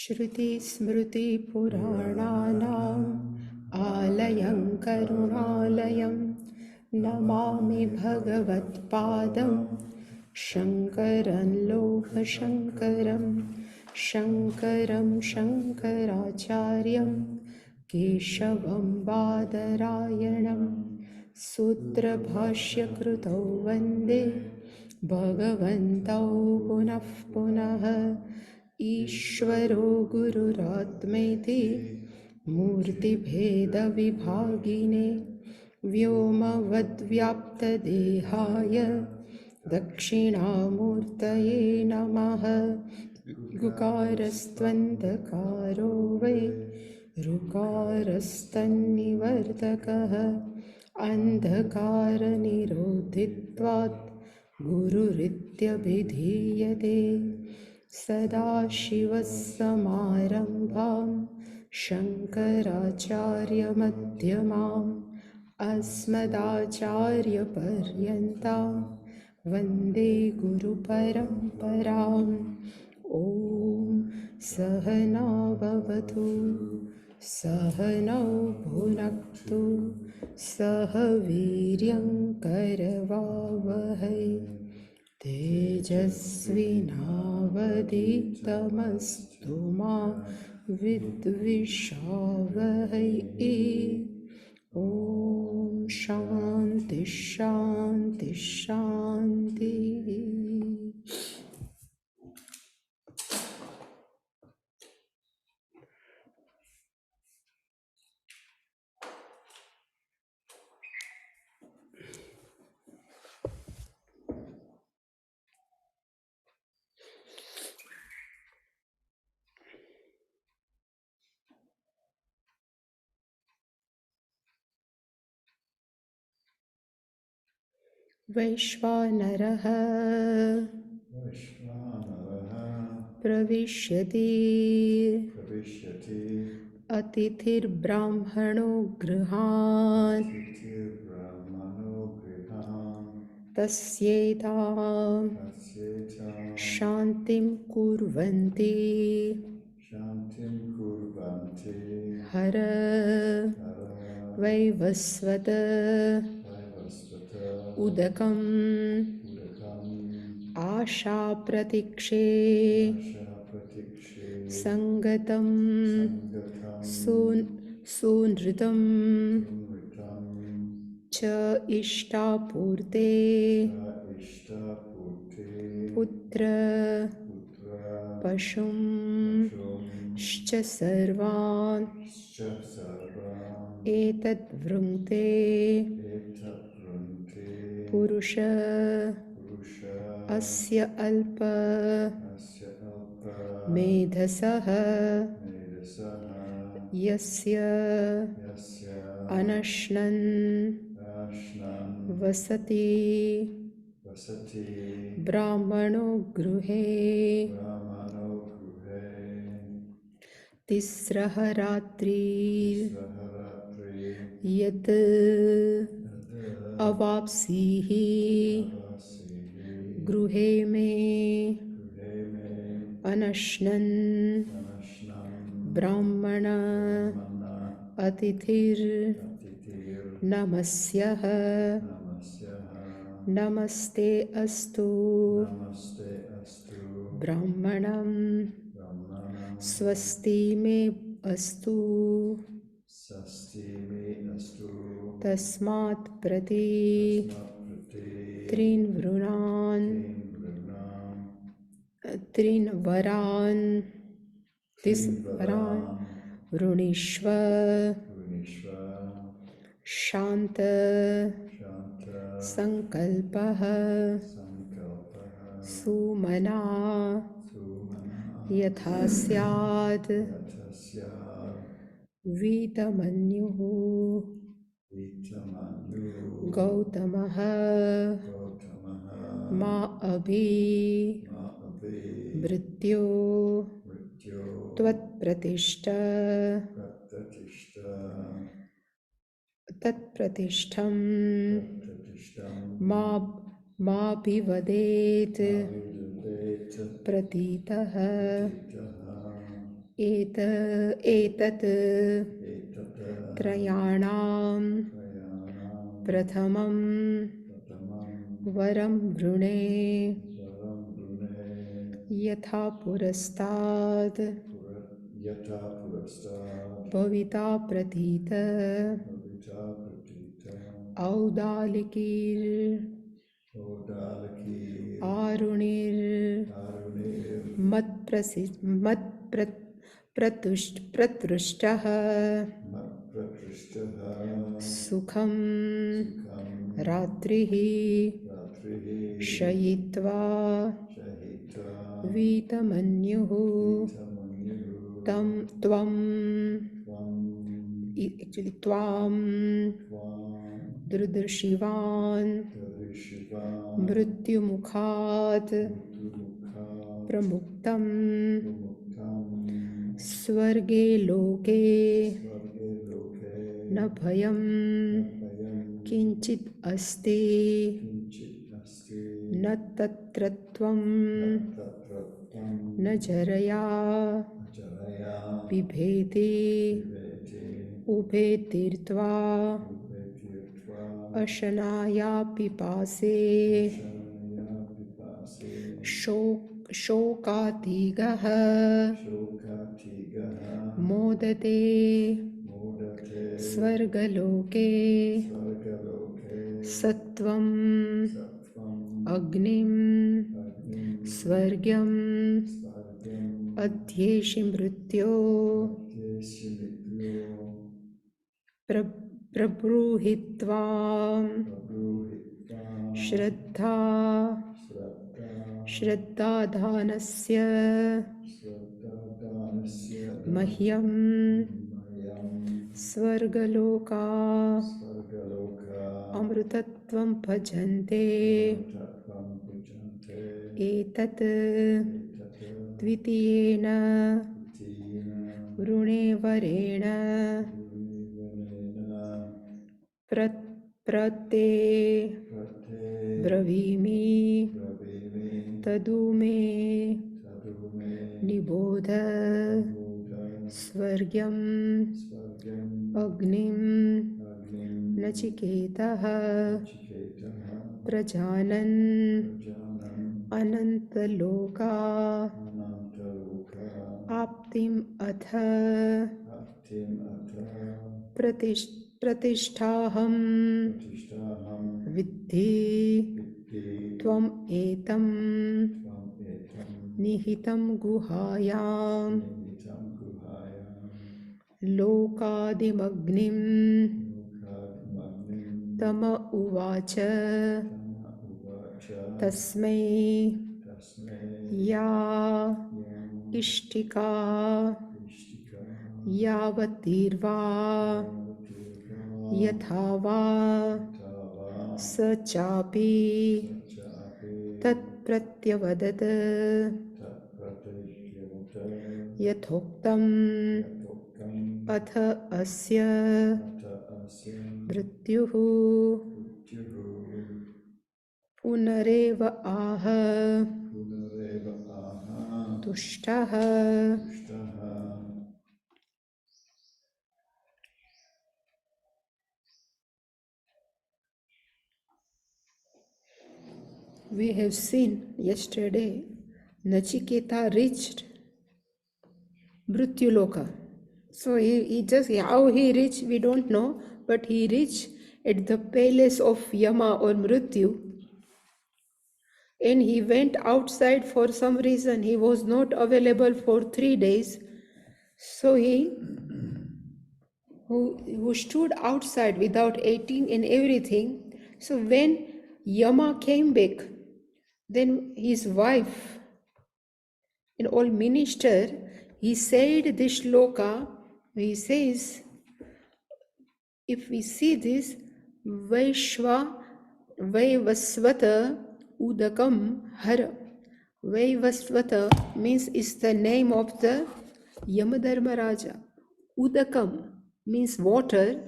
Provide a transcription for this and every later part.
श्रुतिस्मृतिपुराणानाम् आलयं करुणालयं नमामि भगवत्पादं शङ्करं लोकशङ्करं शङ्करं शङ्कराचार्यं केशवं बादरायणं सूत्रभाष्यकृतौ वन्दे भगवन्तौ पुनः पुनः ईश्वरो गुरुरात्मेति मूर्तिभेदविभागिने व्योमवद्व्याप्तदेहाय दक्षिणामूर्तये नमः। ऋकारस्त्वन्तकारो वै ऋकारस्तन्निवर्तकः अन्धकारनिरोधित्वात् गुरुरित्यभिधीयते। सदाशिवसमारम्भां शङ्कराचार्यमध्यमाम् अस्मदाचार्यपर्यन्तां वन्दे गुरुपरम्पराम्। ॐ सहना भवतु सहनौ भुनक्तु सह वीर्यं करवावहै तेजस्विनावधीतमस्तु मा विद्विषावहै। ॐ शान्ति शान्ति शान्तिः। वैश्वानरः प्रविशति अतिथिर्ब्राह्मणो गृहान् तस्यैतां शान्तिं कुर्वन्ति हर वैवस्वत उदकम् आशाप्रतीक्षे सङ्गतं सूनृतं च इष्टापूर्ते पुत्र पशुं श्च सर्वान् एतद्वृङ्क्ते पुरुष अस्य अल्प मेधसः यस्य अनश्नन् वसति ब्राह्मणो गृहे तिस्रः रात्रिः यत् अवाप्सिः गृहे मे अनश्नन् ब्राह्मण अतिथिर्नमस्यः नमस्ते अस्तु ब्राह्मणं स्वस्ति मे अस्तु तस्मात् प्रति त्रीन् वरान् वृणीष्व शान्त संकल्पः सुमना यथा स्यात् वीतमन्युः गौतमः मा अभि मृत्यो तत्प्रतिष्ठं माभिवदेत् प्रतीतः एतत् etata त्रयाणां trayanam प्रथमं pratamam वरं वृणे varam brune यथा पुरस्ताद् purat yata purastad भविता प्रतीत bhavita pratita औदालिकीर् odalakir आरुणिर् arunir प्रतुष्टः mat prakrishtaha सुखं sukham रात्रिः ratrihi शयित्वा shahita वीतमन्युः vitamanyu तं त्वं tvam एक्चुअली त्वां tvam दृदृशिवान् tadrishivam मृत्युमुखात् mrityumukhat प्रमुक्तं pramuktam स्वर्गे लोके svarge loke न भयं bhayam किञ्चित् अस्ति kinchit asti न तत्र त्वं nattatratvam न जरया ajaraya बिभेति viveti उभे तीर्त्वा upetirtva अशनाया पिपासे shanaya pipase शोकातिगः shokatigaha मोदते modate स्वर्गलोके svargaloke सत्वं sattvam अग्निं agnim स्वर्ग्यं svargam अध्येषि मृत्यो atyeshimityo प्रब्रूहित्वाम् prabhuhitvam श्रद्धा shraddha श्रद्धाधानस्य shraddhadanasya मह्यं mayam स्वर्गलोका svargaloka अमृतत्वं भजन्ते tatvam pujante एतत् etata द्वितीयेन tina वृणे वरेण Vivanena प्रते prate ब्रवीमि bravimi तदु मे tadume निबोध buddha स्वर्ग्यं svargam अग्निं agnim नचिकेतः chiketaha प्रजानन् prajanam अनन्तलोका anantaloka आप्तिम् अथ aptim ata प्रतिष्ठाहं pratishtaham विद्धि vitti त्वम् एतं tvam etam निहितं गुहायां nimitam guhayam लोकादिमग्निं mukadmagnim तम उवाच tama uvacha तस्मै tasme या yam इष्टिका ishtika यावतीर्वा yavatirva यथा वा tava स चापि sachapi तत्प्रत्यवदत् tat pratityavata यथोक्तम् yatokam अथ अस्य ata asya मृत्युः mrityuhu पुनरेव ah punareva aha तुष्टः tushtaha We have seen yesterday Nachiketa reached Mrityuloka. So he just, how he reached, we don't know, but he reached at the palace of Yama or Mrityu, and he went outside for some reason. He was not available for 3 days. So he who stood outside without eating and everything. So when Yama came back, then his wife and all minister, he said this shloka. He says, if we see this, Vaishva Vaivasvata Udakam Hara. Vaivasvata means is the name of the Yamadharma Raja. Udakam means water,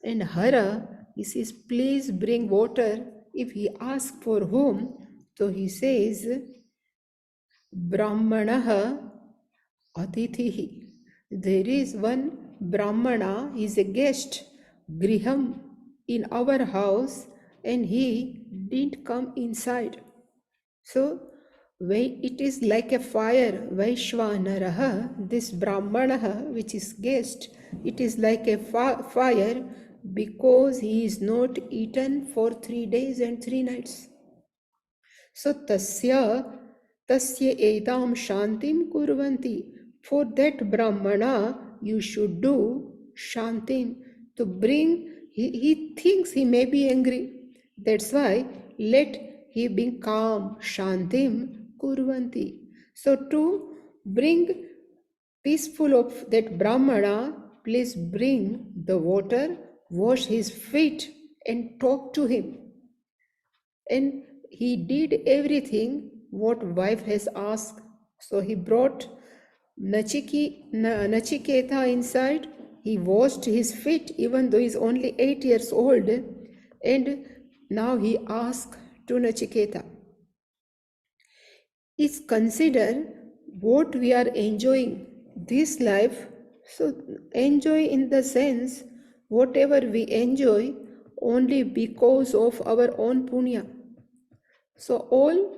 and Hara he says, please bring water. If he asks for whom, so he says, Brahmanaha Atithihi. There is one Brahmana, he is a guest, Griham, in our house, and he didn't come inside. So, it is like a fire, Vaishvanaraha, this Brahmana, which is guest, it is like a fire because he is not eaten for 3 days and 3 nights. So tasya edam shantim kurvanti. For that Brahmana, you should do shantim to bring, he thinks he may be angry. That's why let he be calm, shantim kurvanti. So to bring peaceful of that Brahmana, please bring the water, wash his feet and talk to him. And he did everything what wife has asked. So he brought Nachiketa inside. He washed his feet even though he's only 8 years old. And now he asked to Nachiketa, is consider what we are enjoying this life. So enjoy in the sense whatever we enjoy only because of our own punya. So all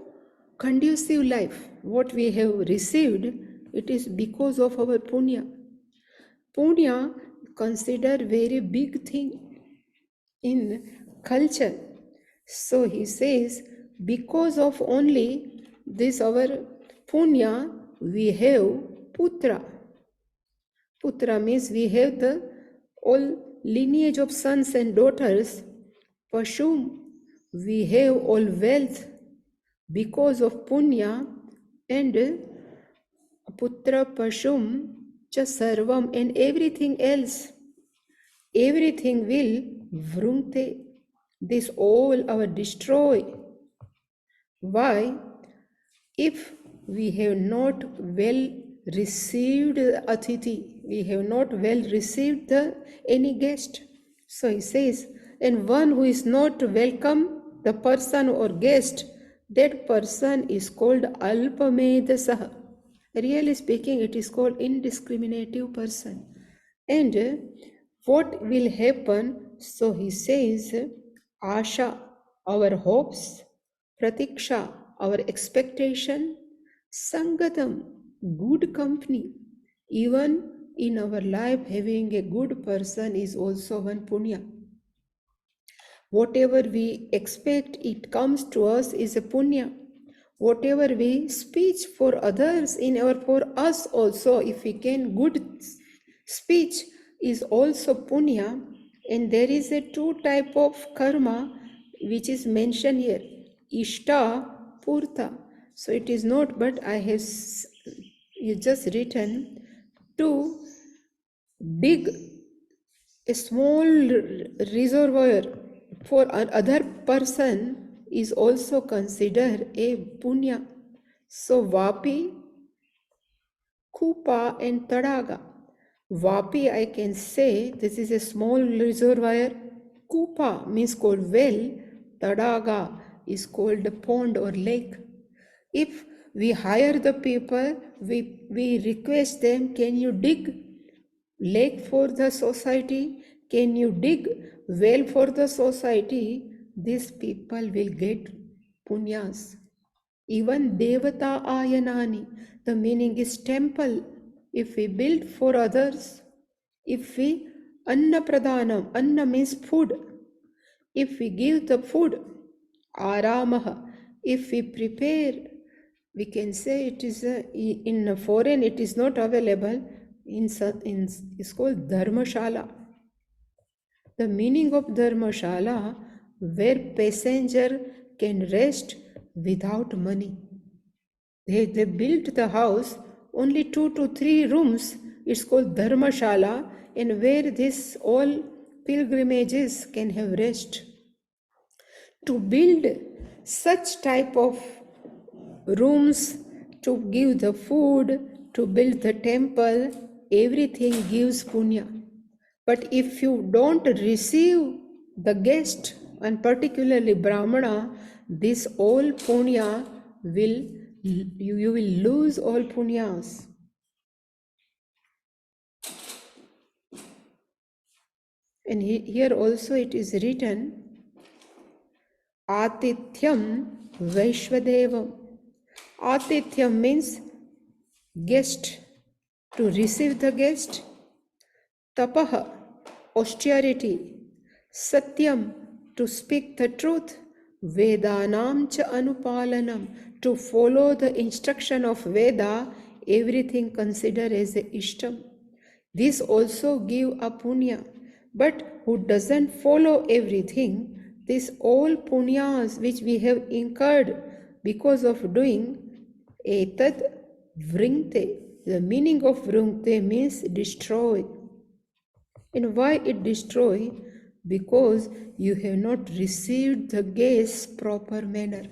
conducive life, what we have received, it is because of our punya. Punya consider very big thing in culture. So he says, because of only this our punya, we have putra. Putra means we have the all lineage of sons and daughters. Pashum, we have all wealth because of punya, and putra pashum cha sarvam, and everything else, everything will vrungte. This all our destroy. Why? If we have not well received atiti, we have not well received any guest. So he says, and one who is not welcome, the person or guest, that person is called alpamedasah. Really speaking, it is called indiscriminative person. And what will happen? So he says, Asha, our hopes, Pratiksha, our expectation, Sangatam, good company. Even in our life, having a good person is also one punya. Whatever we expect, it comes to us is a punya. Whatever we speech for others, for us also, if we can good speech is also punya. And there is a two type of karma which is mentioned here, ishta, purta. So it is not, but I have just written to dig a small reservoir for another person is also considered a punya. So vapi, kupa and tadaga. Vapi, I can say this is a small reservoir. Kupa means called well. Tadaga is called a pond or lake. If we hire the people, we request them, can you dig lake for the society? Can you dig well for the society? These people will get punyas. Even Devata Ayanani, the meaning is temple. If we build for others, if we Anna Pradhanam, Anna means food. If we give the food, Aramaha, if we prepare, we can say it is in foreign it is not available, it's called Dharmashala. The meaning of Dharmashala, where passenger can rest without money. They built the house, only 2 to 3 rooms. It's called Dharmashala, and where this all pilgrimages can have rest. To build such type of rooms, to give the food, to build the temple, everything gives punya. But if you don't receive the guest, and particularly Brahmana, this all punya will, you will lose all punyas. And here also it is written, Atithyam Vaishvadevam. Atithyam means guest, to receive the guest. Tapaha, austerity. Satyam, to speak the truth. Vedanam cha anupalanam, to follow the instruction of Veda, everything considered as a ishtam. This also give a punya. But who doesn't follow everything, this all punyas which we have incurred because of doing, etad vringte. The meaning of vringte means destroy. And why it destroy? Because you have not received the gas proper manner.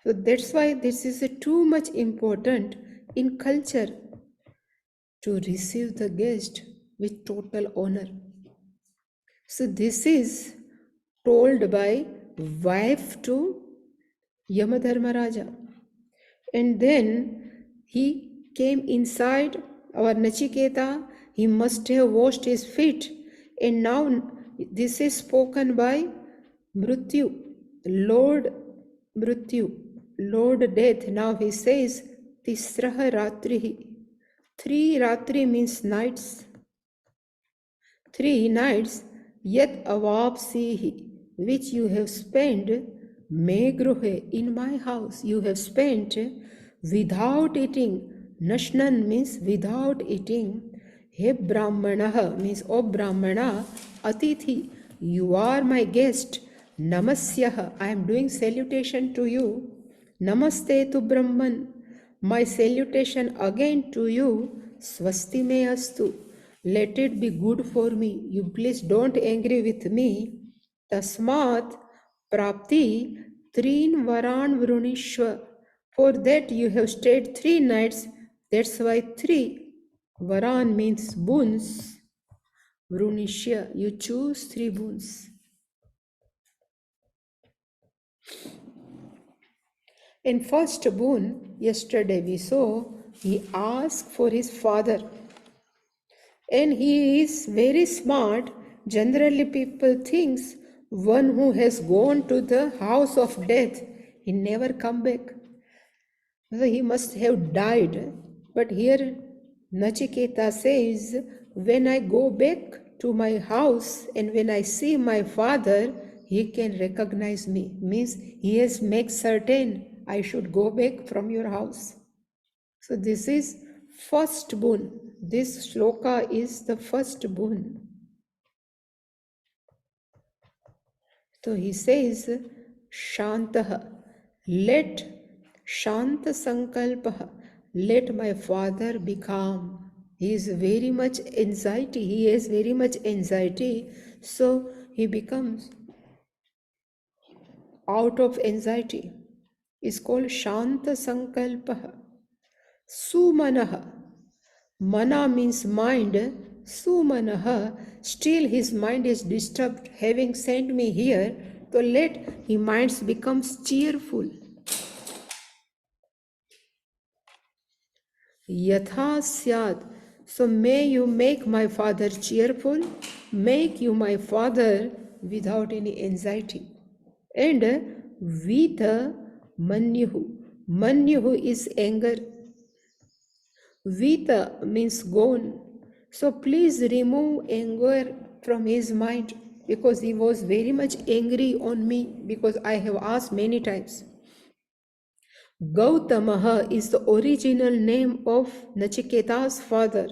So that's why this is too much important in culture, to receive the guest with total honor. So this is told by wife to Yamadharmaraja. And then he came inside, our Nachiketa, he must have washed his feet. And now this is spoken by Mrityu, Lord Mrityu, Lord Death. Now he says, Tisraha Ratrihi. 3 Ratri means nights. 3 nights, yet avapsihi, which you have spent, me gruhe, in my house, you have spent without eating. Nashnan means without eating. He Brahmanah means, O Brahmana, Atithi, you are my guest. Namasyah, I am doing salutation to you. Namaste tu Brahman, my salutation again to you. Swasti me astu, let it be good for me. You please don't angry with me. Tasmat prapti trin varan vrunishva. For that you have stayed 3 nights. That's why 3 varan means boons. Vrunishya, you choose 3 boons. In first boon, yesterday we saw, he asked for his father. And he is very smart. Generally people thinks one who has gone to the house of death, he never come back. So he must have died. But here Nachiketa says, when I go back to my house and when I see my father, he can recognize me. Means he has made certain I should go back from your house. So this is first boon. This shloka is the first boon. So he says, Shantah, let Shanta Sankalpah, let my father be calm. He is very much anxiety. He has very much anxiety. So he becomes out of anxiety. It's called Shanta Sankalpah. Sumanah. Mana means mind. Sumanaha, still his mind is disturbed, having sent me here, so let his mind becomes cheerful. Yatha syad, so may you make my father cheerful, make you my father without any anxiety. And Vita Manyuhu, Manyuhu is anger. Vita means gone. So please remove anger from his mind, because he was very much angry on me, because I have asked many times. Gautamaha is the original name of Nachiketa's father.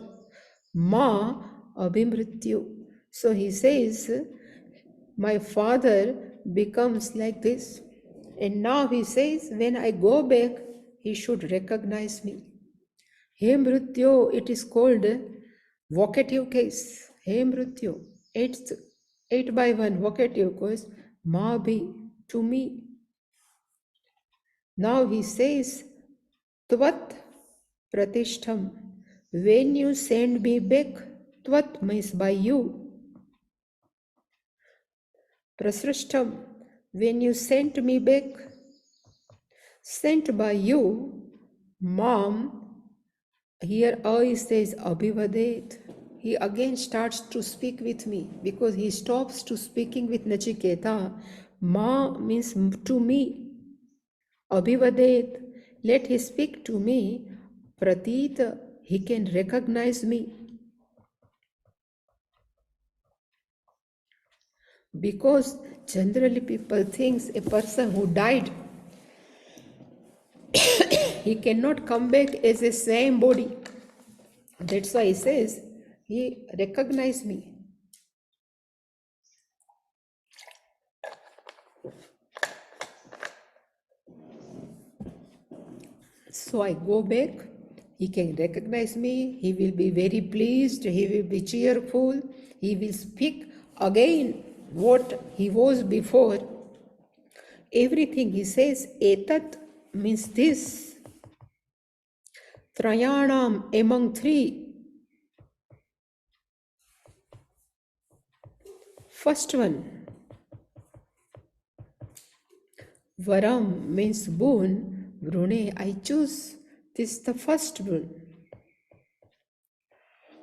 Ma Abhimrityu. So he says, my father becomes like this. And now he says, when I go back, he should recognize me. He Mrityo, it is called vocative case. He Mrityo, 8 by 1 vocative case, ma bhi, to me. Now he says, Tvat pratishtham, when you send me back, Tvat means by you. Prasrishtham, when you sent me back, sent by you. Mam, here I says abhivadet, he again starts to speak with me, because he stops to speaking with Nachiketa. Ma means to me. Abhivadet, let he speak to me. Pratit, he can recognize me. Because generally people thinks a person who died, he cannot come back as the same body. That's why he says, he recognized me. So I go back, he can recognize me, he will be very pleased, he will be cheerful, he will speak again what he was before. Everything he says, etat means this. Trayanam, among three. First one, varam means boon. Vrune, I choose this the first boon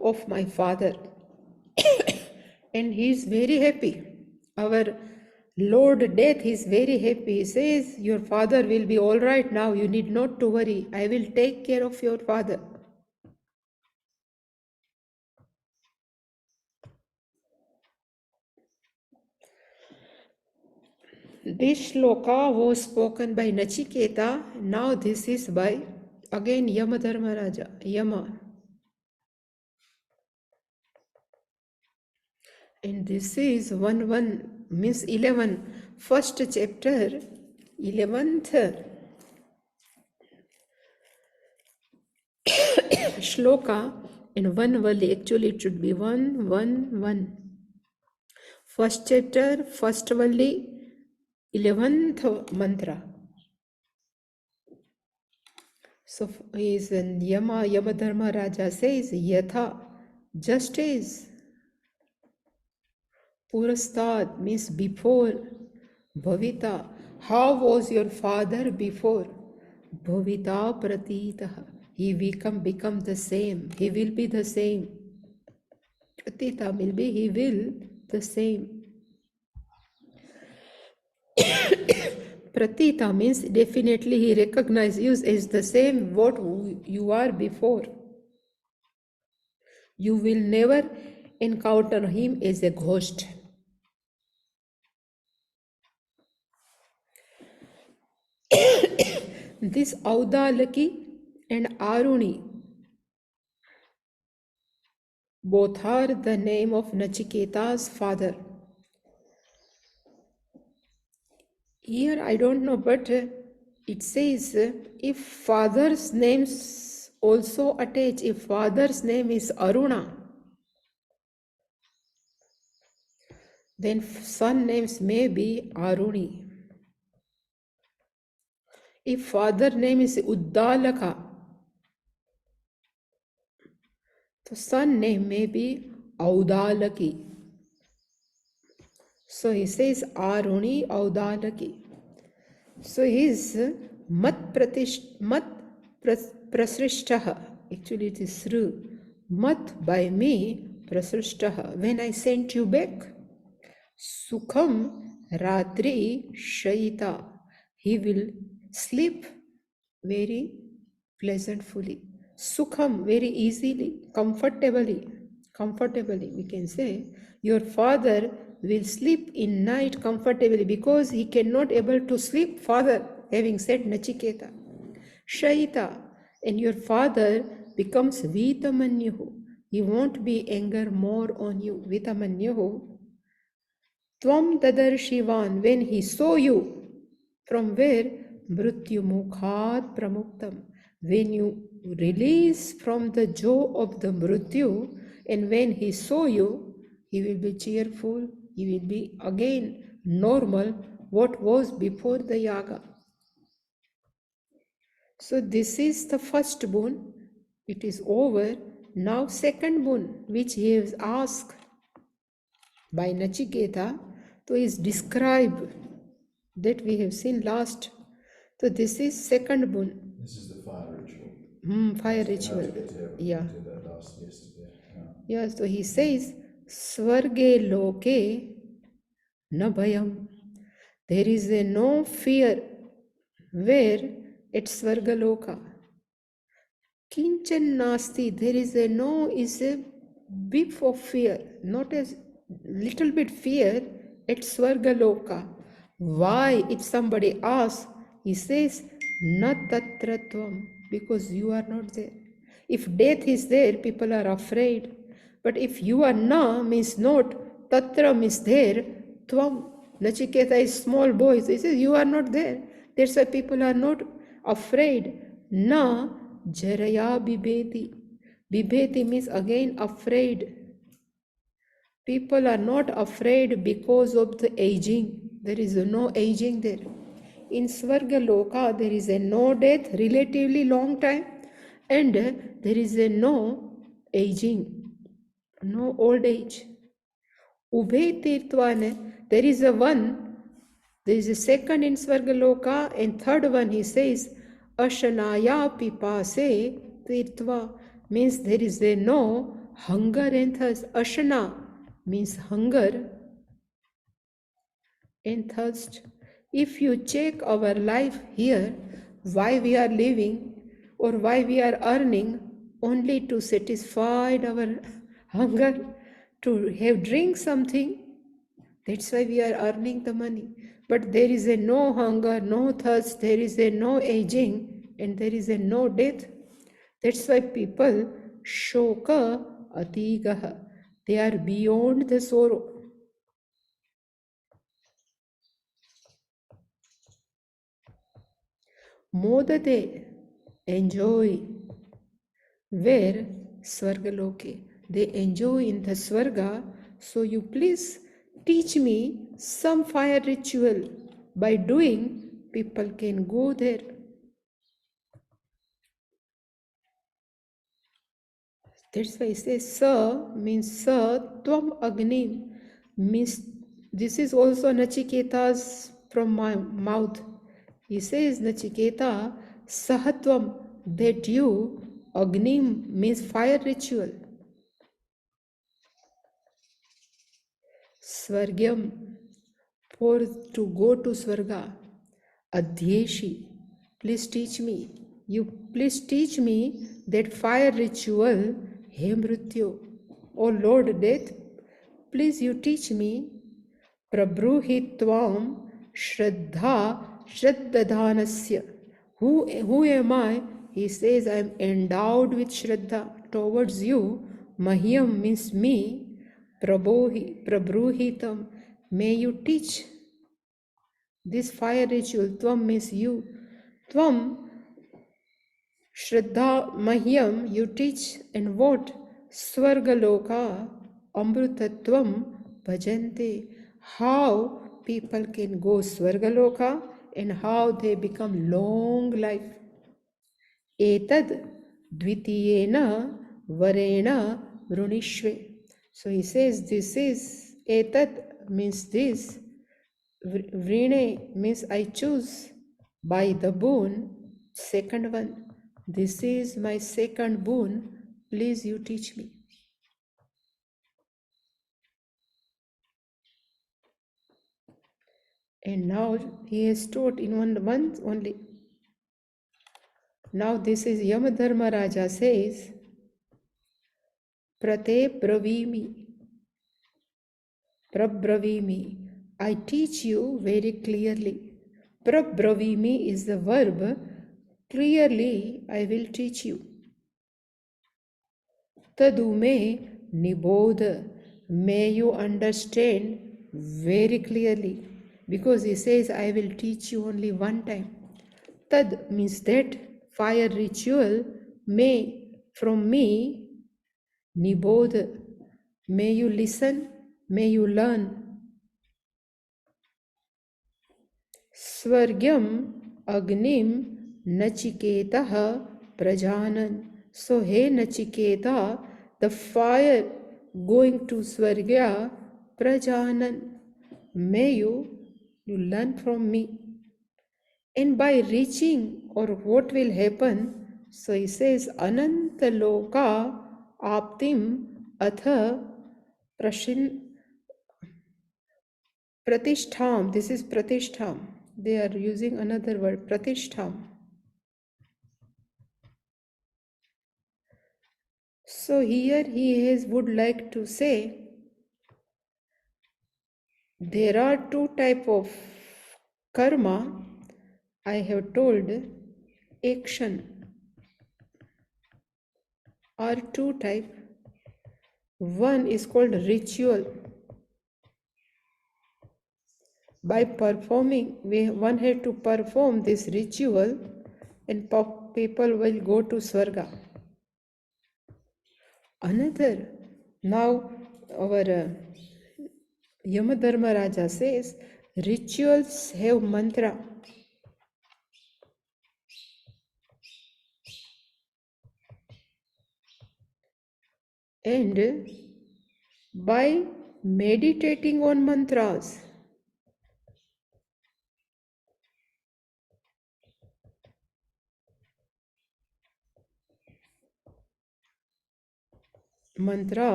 of my father. And he is very happy. Our Lord Death is very happy. He says, your father will be all right now. You need not to worry. I will take care of your father. This shloka was spoken by Nachiketa. Now this is by again Yama Dharmaraja. Yama. And this is 1 means 11. First chapter, 11th shloka in one valley. Actually, it should be 1 1 1. First chapter, first valley, 11th mantra. So is in Yama Dharma Raja says, Yatha, just as. Purastad means before. Bhavita, how was your father before? Bhavita Pratitaha. He become the same. He will be the same. Pratita will be, he will the same. Pratita means definitely he recognizes you as the same what you are before. You will never encounter him as a ghost. This Audalaki and Aruni both are the name of Nachiketa's father. Here I don't know, but it says if father's names also attach, if father's name is Aruna, then son names may be Aruni. If father name is Uddalaka, the son name may be Audalaki. So he says Aruni Audalaki. So his prasrishtaha, actually it is through mat by me prasrishtaha. When I sent you back, sukham ratri shayita, he will sleep very pleasantfully. Sukham, very easily, comfortably we can say. Your father will sleep in night comfortably because he cannot able to sleep, father having said Nachiketa. Shaita, and your father becomes Vitamanyuhu. He won't be anger more on you. Vitamanyuhu. Tvam tadar Shivan, when he saw you, from where? Mrityu mukhat pramuktam. When you release from the jaw of the Mrityu, and when he saw you, he will be cheerful, he will be again normal, what was before the yaga. So this is the first boon, it is over. Now second boon, which he has asked by Nachiketa, so is described, that we have seen last. So this is second boon. This is the fire ritual. Fire How to ritual. get to heaven. Yeah. We did that yesterday. Yeah. Yes, so he says, Swarge loke na bhayam. There is a no fear where it's Svargaloka. Kinchan nasti, there is a no, is a bit of fear, not a little bit fear at Svargaloka. Why? If somebody asks, he says, Na tatratvam, because you are not there. If death is there, people are afraid. But if you are na, means not, tatra means there, tvam, Nachiketa is small boy. So he says, you are not there. That's why people are not afraid. Na jaraya bibeti. Bibeti means again afraid. People are not afraid because of the aging. There is no aging there. In Svarga Loka, there is a no death, relatively long time, and there is a no aging, no old age. Ubhe Tirtvane, there is a one, there is a second in Svargaloka, and third one he says, Ashanaya Pipase Tirtva, means there is a no hunger and thirst. Ashana means hunger and thirst. If you check our life here, why we are living or why we are earning only to satisfy our hunger, to have drink something, that's why we are earning the money. But there is a no hunger, no thirst, there is a no aging, and there is a no death. That's why people shoka atigaha. They are beyond the sorrow. Modate, enjoy. Where? Swargaloke. They enjoy in the Swarga. So you please teach me some fire ritual. By doing, people can go there. That's why it says Sa means Sa Tvam Agnim means this is also Nachiketa's from my mouth. He says Nachiketa Sahatvam, that you Agnim means fire ritual. Swargyam, for to go to Swarga. Adhyeshi, please teach me. You please teach me that fire ritual, He Mrityu. O Lord Death, please you teach me. Prabruhi Tvam Shraddha Shraddadhanasya. Who am I? He says, I am endowed with Shraddha towards you. Mahyam means me. Prabruhitam. May you teach this fire ritual. Tvam means you. Tvam Shraddha Mahyam, you teach, and what? Swargaloka Amrutatvam Bhajante. How people can go Swargaloka and how they become long life. Etad Dvitiyena Varena Vrunishve. So he says this is Etad means this. Vrine means I choose by the boon, second one. This is my second boon. Please you teach me. And now he has taught in one month only. Now this is Yamadharma Raja says, Prate Bravimi. Prabravimi. I teach you very clearly. Prabravimi is the verb. Clearly, I will teach you. Tadume nibodha. May you understand very clearly. Because he says, I will teach you only one time. Tad means that fire ritual. May from me nibodha. May you listen. May you learn. Swargyam Agnim Nachiketaha Prajanan. So, hey Nachiketa, the fire going to Swargya Prajanan. May you learn from me. And by reaching, or what will happen? So he says, Anantaloka Aptim Atha Pratishtham. This is Pratishtham. They are using another word, Pratishtham. So here would like to say there are two type of karma. I have told action are two type. One is called ritual. By performing, one had to perform this ritual and people will go to Swarga. Another, now our Yamadharma Raja says, rituals have mantra. And by meditating on mantras,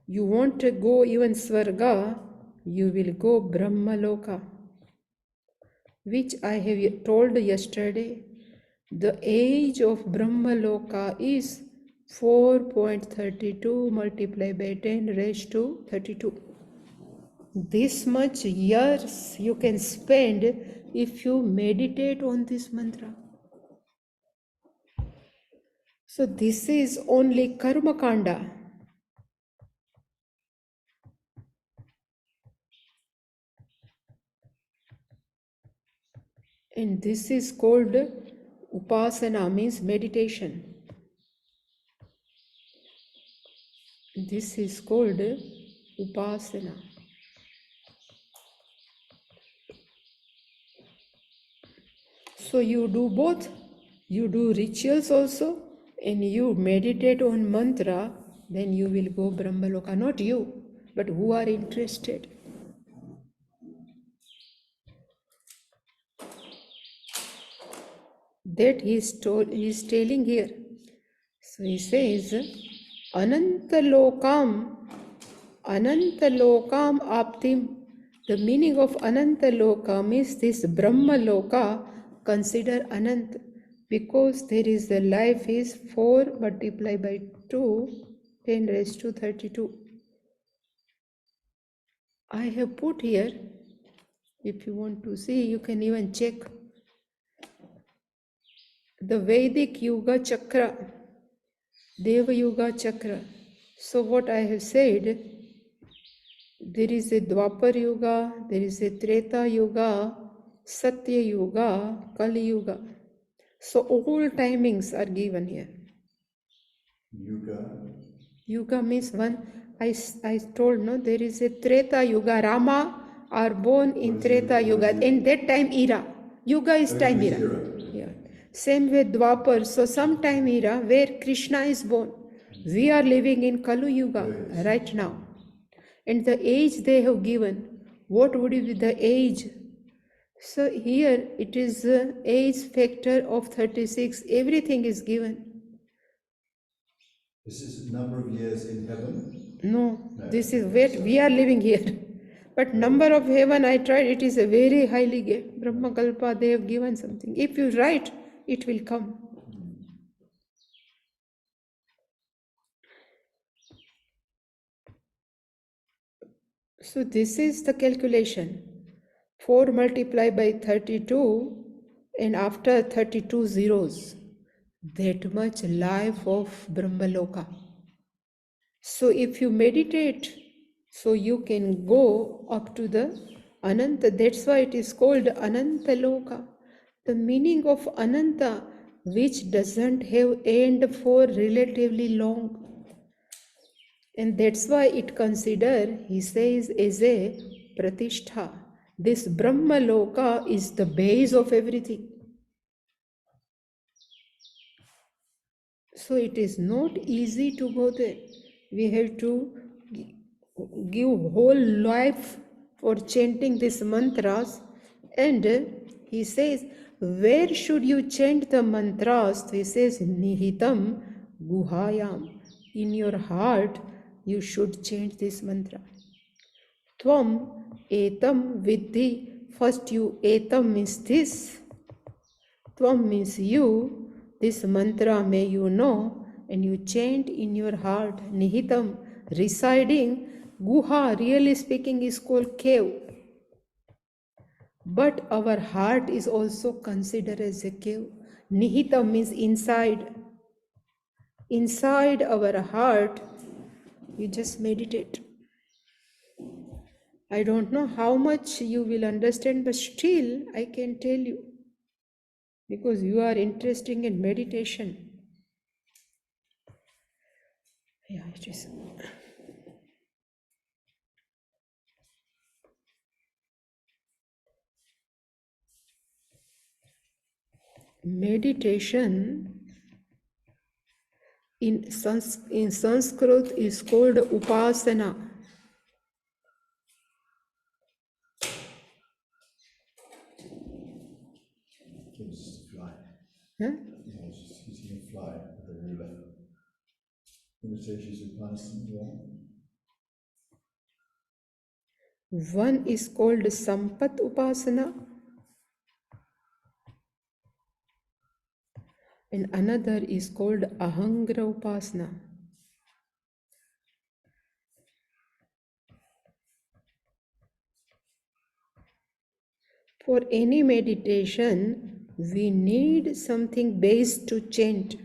you want to go even Swarga, you will go Brahmaloka, which I have told yesterday. The age of Brahmaloka is 4.32 multiplied by 10 raised to 32. This much years you can spend if you meditate on this mantra. So this is only Karma Kanda. And this is called Upasana, means meditation. This is called Upasana. So you do both. You do rituals also and you meditate on mantra, then you will go Brahmaloka. Not you, but who are interested. That he is telling here. So he says, Anantalokam aptim. The meaning of Anantalokam is this Brahmaloka, consider Anant, because there is the life is 4 multiplied by 2, 10 raised to 32. I have put here, if you want to see, you can even check the Vedic Yuga Chakra, Deva Yuga Chakra. So what I have said, there is a Dwapar Yuga, there is a Treta Yuga, Satya Yuga, Kali Yuga. So all timings are given here. Yuga means one. I told no, there is a Treta Yuga. Rama are born in Treta Yuga. In that time era. Yuga is time era. Yeah. Same with Dwapar. So some time era where Krishna is born. We are living in Kalu Yuga right now. And the age they have given, what would be the age? So here it is age factor of 36. Everything is given. This is number of years in heaven? No, this is where we are living here. But number of heaven, I tried, it is a very highly Brahma Kalpa, they have given something. If you write, it will come. So this is the calculation. 4 multiplied by 32 and after 32 zeros. That much life of Brahmaloka. So if you meditate, so you can go up to the Ananta. That's why it is called Anantaloka. The meaning of Ananta, which doesn't have end for relatively long. And that's why it considered, he says, as a pratishtha. This Brahmaloka is the base of everything. So it is not easy to go there. We have to give whole life for chanting these mantras. And he says, where should you chant the mantras? He says, Nihitam Guhayam. in your heart, you should chant this mantra. Tvam etam vidhi. First you etam means this. Tvam means you. This mantra may you know, and you chant in your heart. Nihitam, residing. Guha, really speaking, is called cave. But our heart is also considered as a cave. Nihitam means inside. Inside our heart, you just meditate. I don't know how much you will understand, but still I can tell you, because you are interested in meditation. Yeah, it is. Meditation in Sanskrit is called upasana. It's a fly. Huh? Yeah, it's just hitting a fly with a ruler. Meditation is upasana, yeah. One is called sampat upasana, and another is called ahangra upasana. For any meditation, we need something base to chant.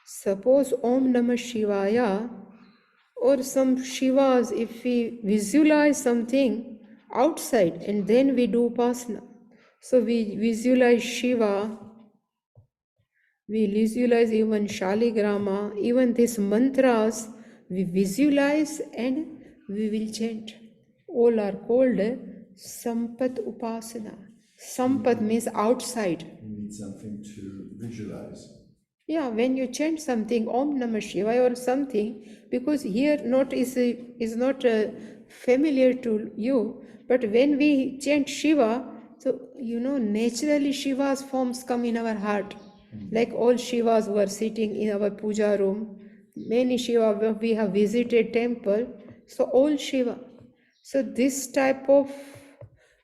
Suppose Om Namah Shivaya or some Shivas, if we visualize something outside and then we do Upasana. So we visualize Shiva, we visualize even Shaligrama, even these mantras, we visualize and we will chant. All are called Sampat Upasana. Sampat means outside. You need something to visualize. Yeah, when you chant something, Om Namah Shivaya or something, because here is not familiar to you, but when we chant Shiva, so naturally Shiva's forms come in our heart. Like all Shivas were sitting in our puja room, many Shiva we have visited temple, so all Shiva. So this type of,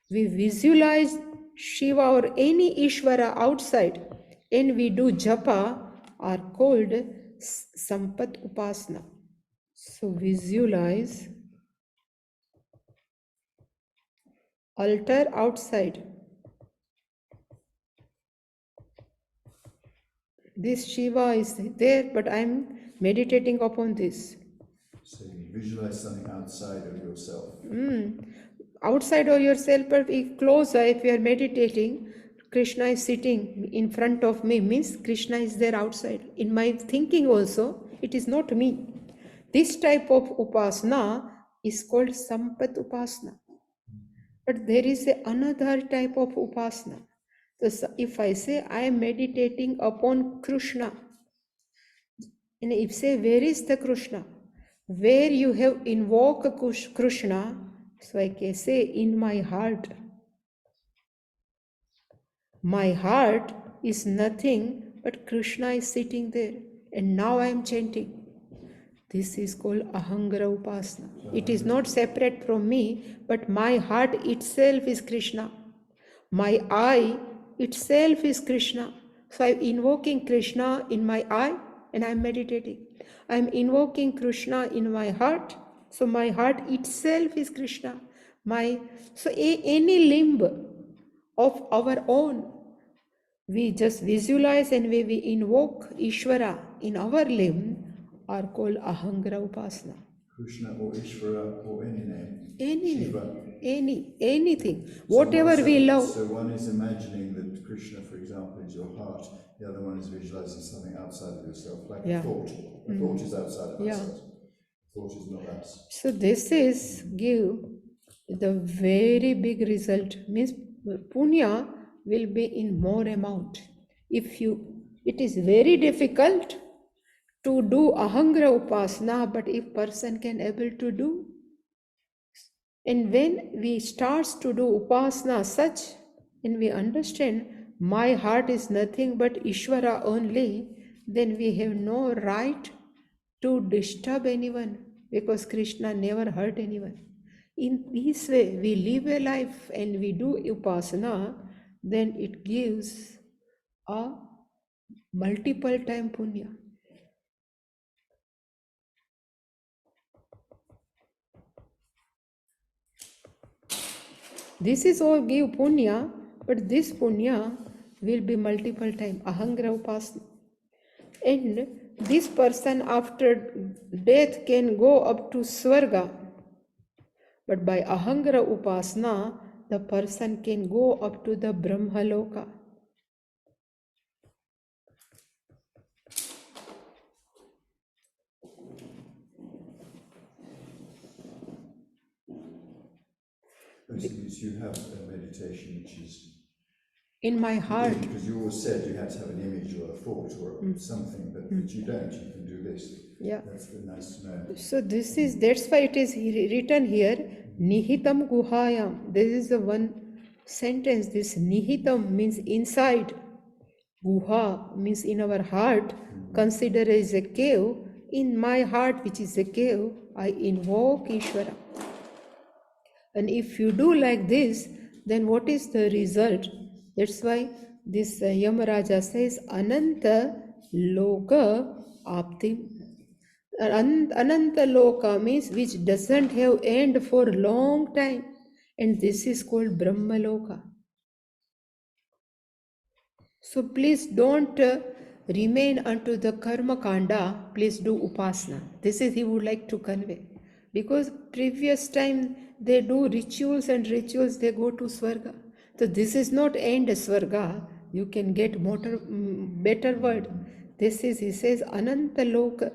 we visualize Shiva or any Ishvara outside and we do japa are called Sampat Upasana. So visualize altar outside. This Shiva is there, but I am meditating upon this. So you visualize something outside of yourself. Outside of yourself, but if closer, if you are meditating, Krishna is sitting in front of me, means Krishna is there outside. In my thinking also, it is not me. This type of upasana is called Sampat Upasana. But there is another type of upasana. So if I say I am meditating upon Krishna, and if say where is the Krishna, where you have invoked Krishna, so I can say in my heart. My heart is nothing but Krishna is sitting there, and now I am chanting. This is called Ahangra Upasana. It is not separate from me, but my heart itself is Krishna. My I itself is Krishna. So I am invoking Krishna in my I and I am meditating. I am invoking Krishna in my heart. So my heart itself is Krishna. Any limb of our own, we just visualize and we invoke Ishvara in our limb are called Ahangra Upasana. Krishna or Ishvara or any name. Any Shiva. name, anything, So whatever we love. So one is imagining that Krishna, for example, is your heart. The other one is visualizing something outside of yourself, like a thought. A thought is outside of ourselves. Thought is not us. So this is give the very big result, means punya will be in more amount. It is very difficult to do ahangra upasana, but if person can able to do, and when we starts to do upasana such, and we understand my heart is nothing but Ishvara only, then we have no right to disturb anyone, because Krishna never hurt anyone. In this way, we live a life and we do upasana, then it gives a multiple time punya. This is all give punya, but this punya will be multiple time, ahangra upasana. And this person after death can go up to Swarga, but by ahangra upasana, the person can go up to the Brahmaloka. Basically, you have a meditation which is in my heart. Because you always said you had to have an image or a thought or something, but you don't. You can do this. Yeah. That's nice to know. So that's why it is written here, Nihitam Guhayam. This is the one sentence. This Nihitam means inside. Guha means in our heart. Consider as a cave. In my heart, which is a cave, I invoke Ishvara. And if you do like this, then what is the result? That's why this Yamaraja says, Ananta Loka Aptim. Ananta Loka means which doesn't have end for long time. And this is called Brahma Loka. So please don't remain unto the karma kanda, please do upasana. This is he would like to convey. Because previous time they do rituals and rituals, they go to Swarga. So this is not end Swarga, you can get better word. This is, he says, Ananta Loka.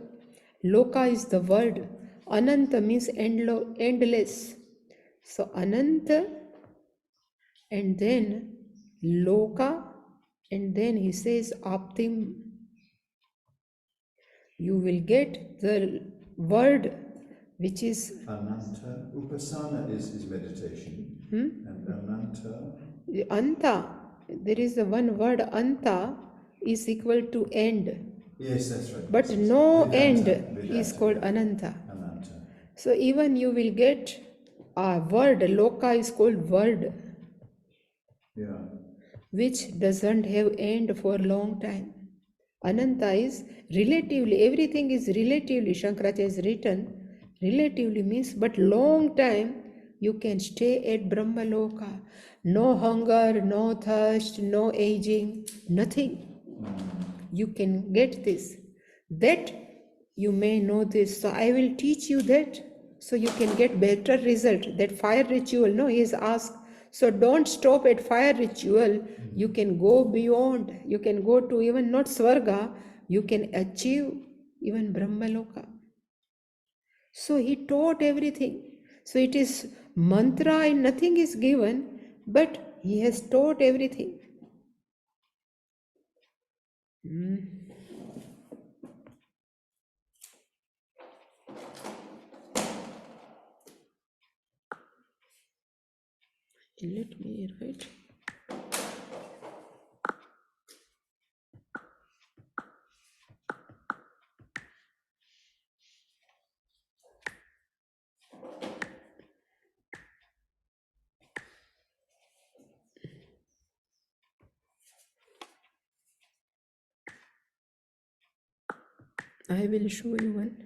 Loka is the word. Ananta means endless. So Ananta and then Loka, and then he says Aptim. You will get the word which is Ananta. Upasana is meditation. And Ananta. Anta. There is the one word Anta is equal to end. Yes, that's right. But yes, no Vedanta, end Vedanta, is called yeah. Ananta. Ananta. So even you will get a word, Loka is called word. Yeah. Which doesn't have end for long time. Ananta is relatively, everything is relatively, Shankaracharya has written, relatively means, but long time you can stay at Brahmaloka. No hunger, no thirst, no aging, nothing. You can get this. That you may know this. So I will teach you that so you can get better result. That fire ritual, no, he has asked. So don't stop at fire ritual. You can go beyond. You can go to even not Swarga. You can achieve even Brahmaloka. So he taught everything. So it is mantra and nothing is given, but he has taught everything. Let me write. I will show you one.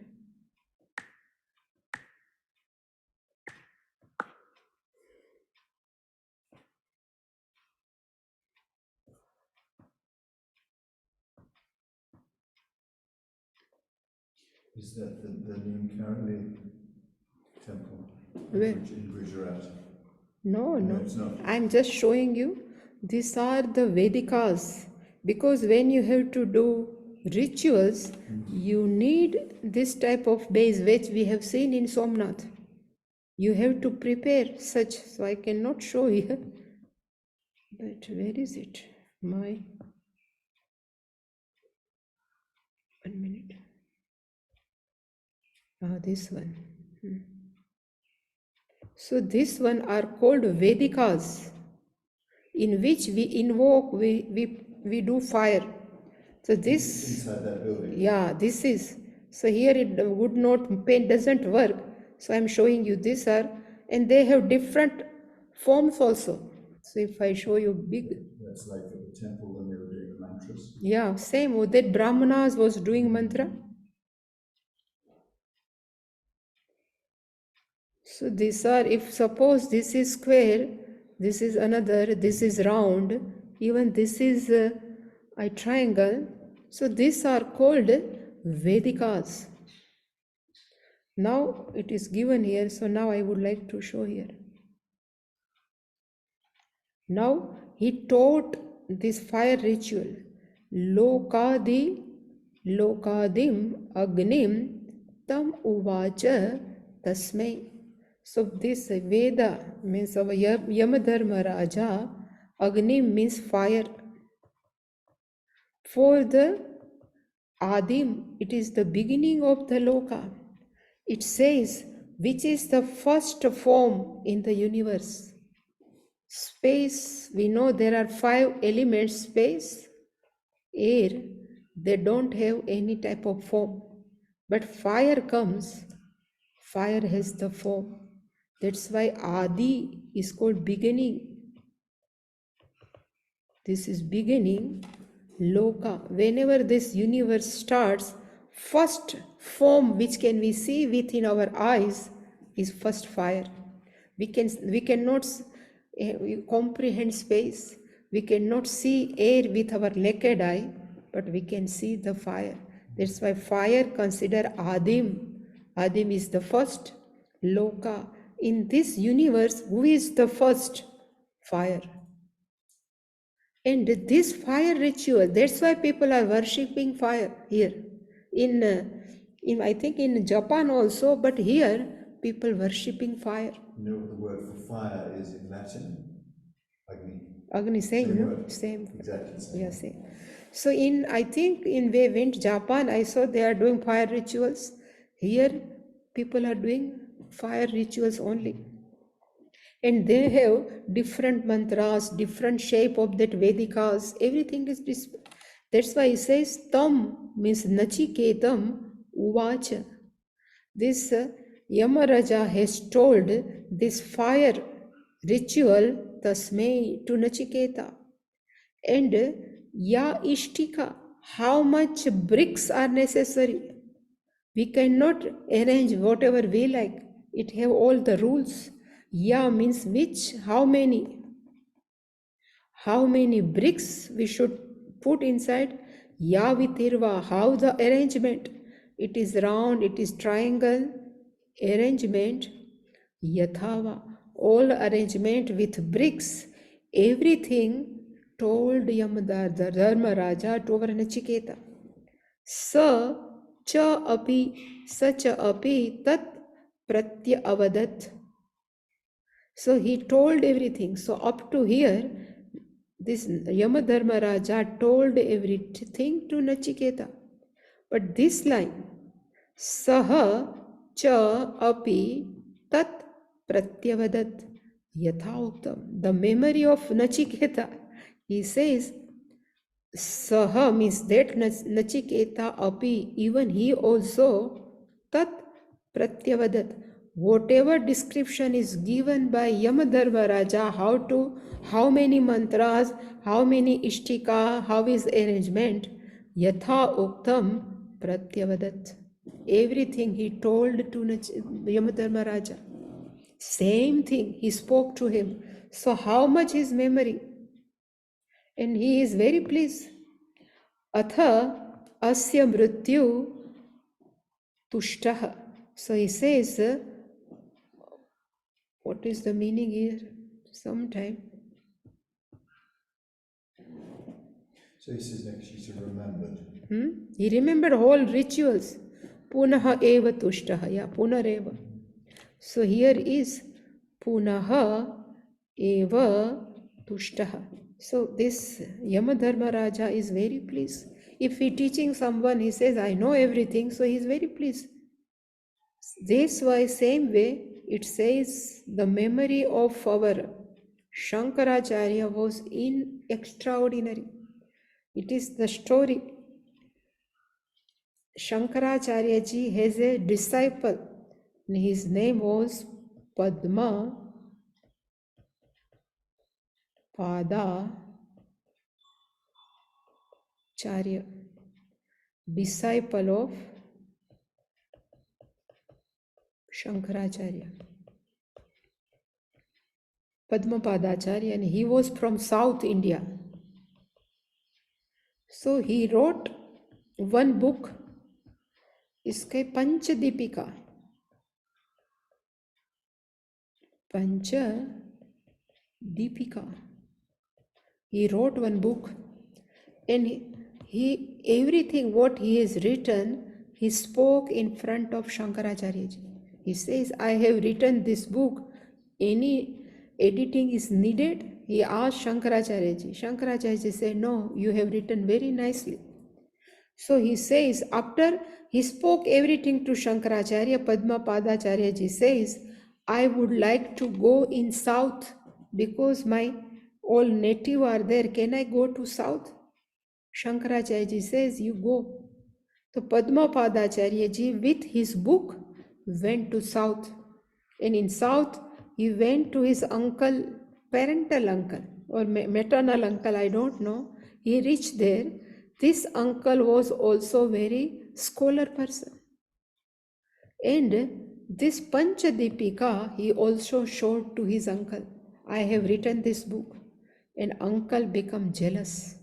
Is that the new Karali temple Where? in Gujarat? No, it's not. I'm just showing you. These are the Vedikas. Because when you have to do rituals, you need this type of base, which we have seen in Somnath. You have to prepare such. So I cannot show here. But where is it? My. 1 minute. This one. So this one are called Vedikas, in which we invoke, we do fire. So this, inside that building. yeah, this is. So here it would not, pen doesn't work. So I'm showing you this are, and they have different forms also. So if I show you big, That's like at the temple when they were doing the mantras. yeah, same. That Brahmanas was doing mantra. So these are, if suppose this is square, this is another, this is round, even this is a triangle. So these are called Vedikas. Now it is given here, so now I would like to show here. Now he taught this fire ritual. Lokadi, Lokadim, Agnim, Tam Uvacha, Tasmai. So this Veda means our Yamadharma Raja, Agnim means fire. For the Adim, it is the beginning of the Loka. It says, which is the first form in the universe. Space, we know there are 5 elements: space, air, they don't have any type of form. But fire comes, fire has the form. That's why Adi is called beginning. This is beginning, Loka. Whenever this universe starts, first form which can we see within our eyes is first fire. We cannot comprehend space. We cannot see air with our naked eye, but we can see the fire. That's why fire consider Adim. Adim is the first, Loka. In this universe, who is the first? Fire. And this fire ritual, that's why people are worshipping fire here. In I think in Japan also, but here people worshipping fire. You know what the word for fire is in Latin? Agni. Agni, same, Same no? word. Same. Exactly the same. Yeah, same. So I think in we went Japan, I saw they are doing fire rituals. Here people are doing fire rituals only. And they have different mantras, different shape of that Vedikas, everything is this. That's why he says tam means Nachiketam Uvacha. This Yamaraja has told this fire ritual Tasmei to Nachiketa. And Ya Ishtika, how much bricks are necessary? We cannot arrange whatever we like. It have all the rules. Ya means which, how many. How many bricks we should put inside. Ya vitirva, how the arrangement. It is round, it is triangle. Arrangement. Yathava, all arrangement with bricks. Everything told Dharma Raja to our Nachiketa. Sa cha api sacha api tat pratya avadat. So he told everything. So up to here, this Yamadharma Raja told everything to Nachiketa. But this line, saha cha api tat pratyavadat yatha, the memory of Nachiketa, he says, Saha means that Nachiketa api, even he also, tat pratyavadat. Whatever description is given by Yamadharma Raja, how many mantras, how many ishtika, how is arrangement, yatha uktam pratyavadat. Everything he told to Yamadharma Raja. Same thing he spoke to him. So how much his memory? And he is very pleased. Atha asya mrityu tushtaha. So he says, what is the meaning here? Sometime. So he says next he should remembered. He remembered all rituals. Punaha eva tushtaha. Yeah, punareva. So here is punaha eva tushtaha. So this Yamadharma Raja is very pleased. If he teaching someone, he says, I know everything, so he is very pleased. This way, same way, it says the memory of our Shankaracharya was extraordinary. It is the story. Shankaracharya ji has a disciple, and his name was Padma Pada Charya, disciple of Shankaracharya. Padmapadacharya, and he was from South India. So he wrote one book, इसके पंचदीपिका, पंचदीपिका. He wrote one book, and he everything what he has written, he spoke in front of Shankaracharya ji. He says, I have written this book. Any editing is needed? He asked Shankaracharya ji. Shankaracharya ji said, no, you have written very nicely. So he says, after he spoke everything to Shankaracharya, Padmapadacharya ji says, I would like to go in south because my all native are there. Can I go to south? Shankaracharya ji says, you go. So Padmapadacharya ji with his book went to south. And in south, he went to his uncle, parental uncle or maternal uncle, I don't know. He reached there. This uncle was also very scholar person. And this Panchadipika he also showed to his uncle. I have written this book. And uncle became jealous.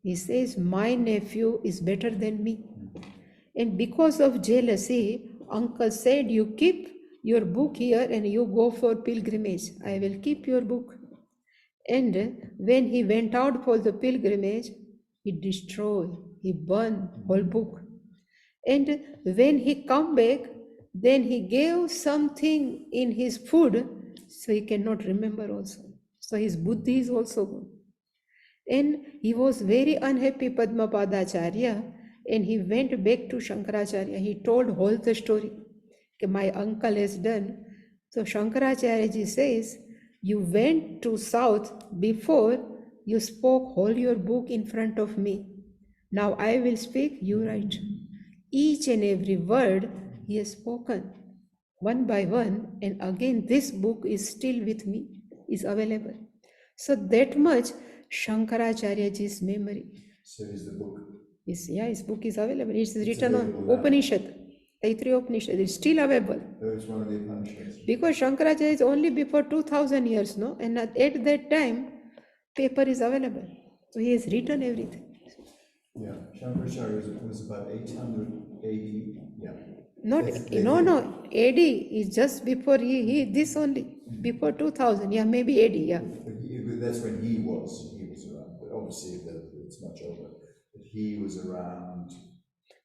He says, my nephew is better than me. And because of jealousy, uncle said, you keep your book here and you go for pilgrimage. I will keep your book. And when he went out for the pilgrimage, he destroyed, he burned whole book. And when he come back, then he gave something in his food, so he cannot remember also. So his buddhi is also gone. And he was very unhappy, Padmapadacharya, and he went back to Shankaracharya. He told whole the story. My uncle has done. So Shankaracharya ji says, you went to south before you spoke whole your book in front of me. Now I will speak, you write. Each and every word he has spoken, one by one, and again this book is still with me, is available. So that much Shankaracharya ji's memory. So is the book? His book is available. It's written on Upanishad. Taittiriya Upanishad is still available. Oh, it's one of the Upanishads. Because Shankaracharya is only before 2000 years, no? And at that time, paper is available. So he has written everything. Yeah, Shankaracharya was about 800 AD. Yeah. No, AD is just before he this only, before 2000, yeah, maybe AD, yeah. But that's when he was around, but obviously it's much older. But he was around,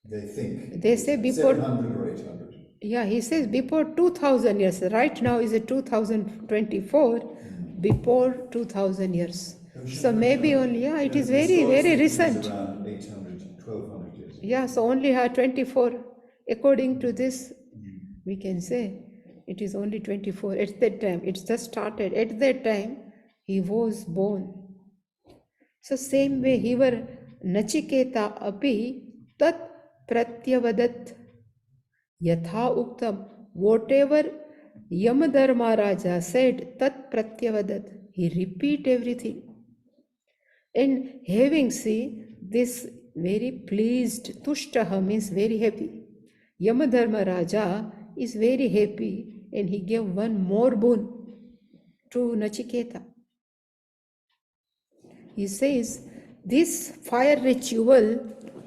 they say before 700 or 800. Yeah, he says before 2000 years. Right now is a 2024, before 2000 years. So maybe only, yeah, it is very, very recent. Around 800, 1200 years. Yeah, so only 24. According to this, we can say it is only 24. At that time, it's just started. At that time, he was born. So same way, he were Nachiketa api tat pratyavadat yatha uktam. Whatever Yamadharma Raja said, tat pratyavadat. He repeat everything. And having seen this very pleased, tushtaha means very happy. Yamadharma Raja is very happy and he gave one more boon to Nachiketa. He says, this fire ritual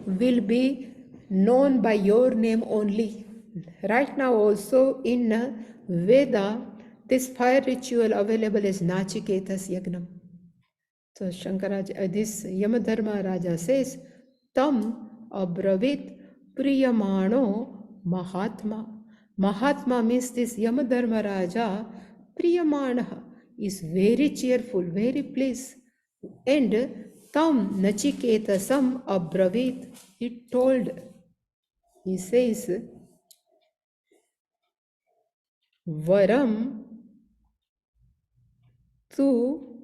will be known by your name only. Right now also in Veda, this fire ritual available as Nachiketas Yagnam. So this Yamadharma Raja says, Tam abravit priyamano mahatma. Mahatma means this Yamadharma Raja, priyamanaha, is very cheerful, very pleased. And tam nachiketasam abravit, he told, he says, varam tu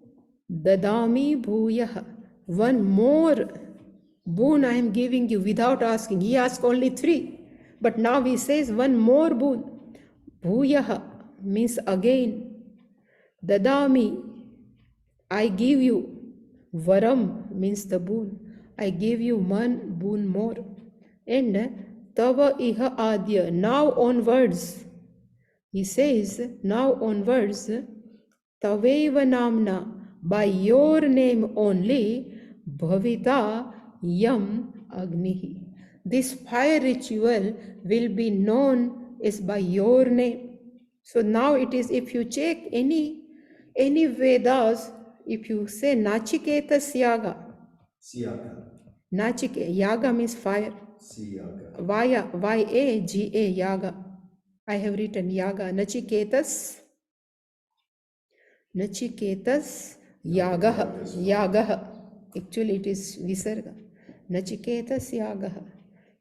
dadami bhuyah, one more boon I am giving you without asking. He asked only 3. But now he says one more boon. Bhuyaha means again. Dadami, I give you. Varam means the boon. I give you one boon more. And Tava iha adya, now onwards. He says, now onwards, Taveva namna, by your name only, Bhavita yam agnihi. This fire ritual will be known as by your name. So now it is, if you check any Vedas, if you say Nachiketas Yaga, Siyaka. Yaga means fire. Siyaga. Y-A-G-A, Yaga. I have written Yaga. Nachiketas Yagah. Yagah. Actually, it is Visarga. Nachiketas Yagah.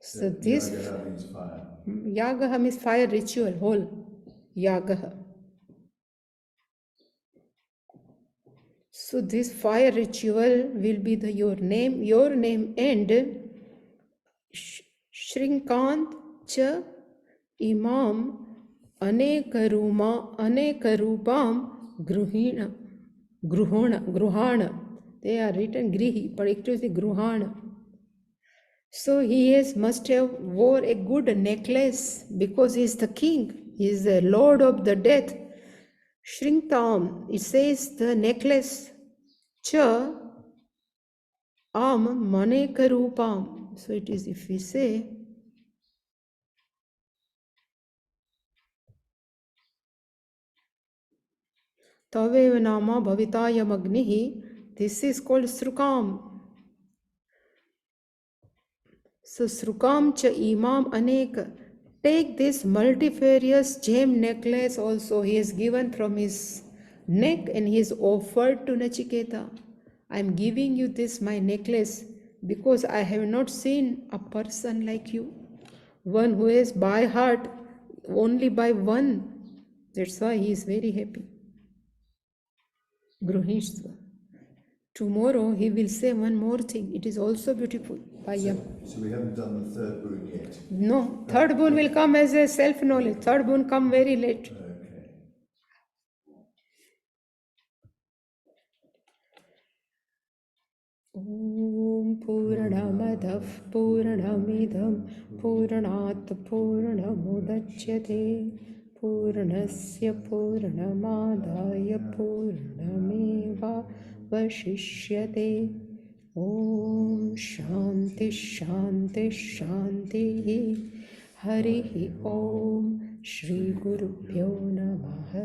So this Yagaha means fire. Yagah means fire ritual, whole. Yagah. So this fire ritual will be your name, and Shrinkant cha imam anekarupam gruhana. They are written grihi, but actually gruhana. So must have wore a good necklace because he is the king. He is the lord of the death. Shrinktam, it says the necklace. Cha am manekarupam. So it is, if we say, Taveva nama bhavitayam agnihi. This is called Srukam. So Srukam cha imam anek. Take this multifarious gem necklace also. He is given from his neck and he is offered to Nachiketa. I am giving you this my necklace because I have not seen a person like you. One who is by heart only by one. That's why he is very happy. Gruhishva. Tomorrow he will say one more thing. It is also beautiful. So we haven't done the third boon yet? No. Third boon will come as a self-knowledge. Third boon come very late. Okay. Om Purnamadav Purnamidam Purnat Purnamudachyate Purnasya Purnamadaya Purnameva Vashishyate. Om Shanti Shanti Shanti. Hari Om Shri Guru Pyo Namaha.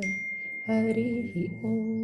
Hari Om.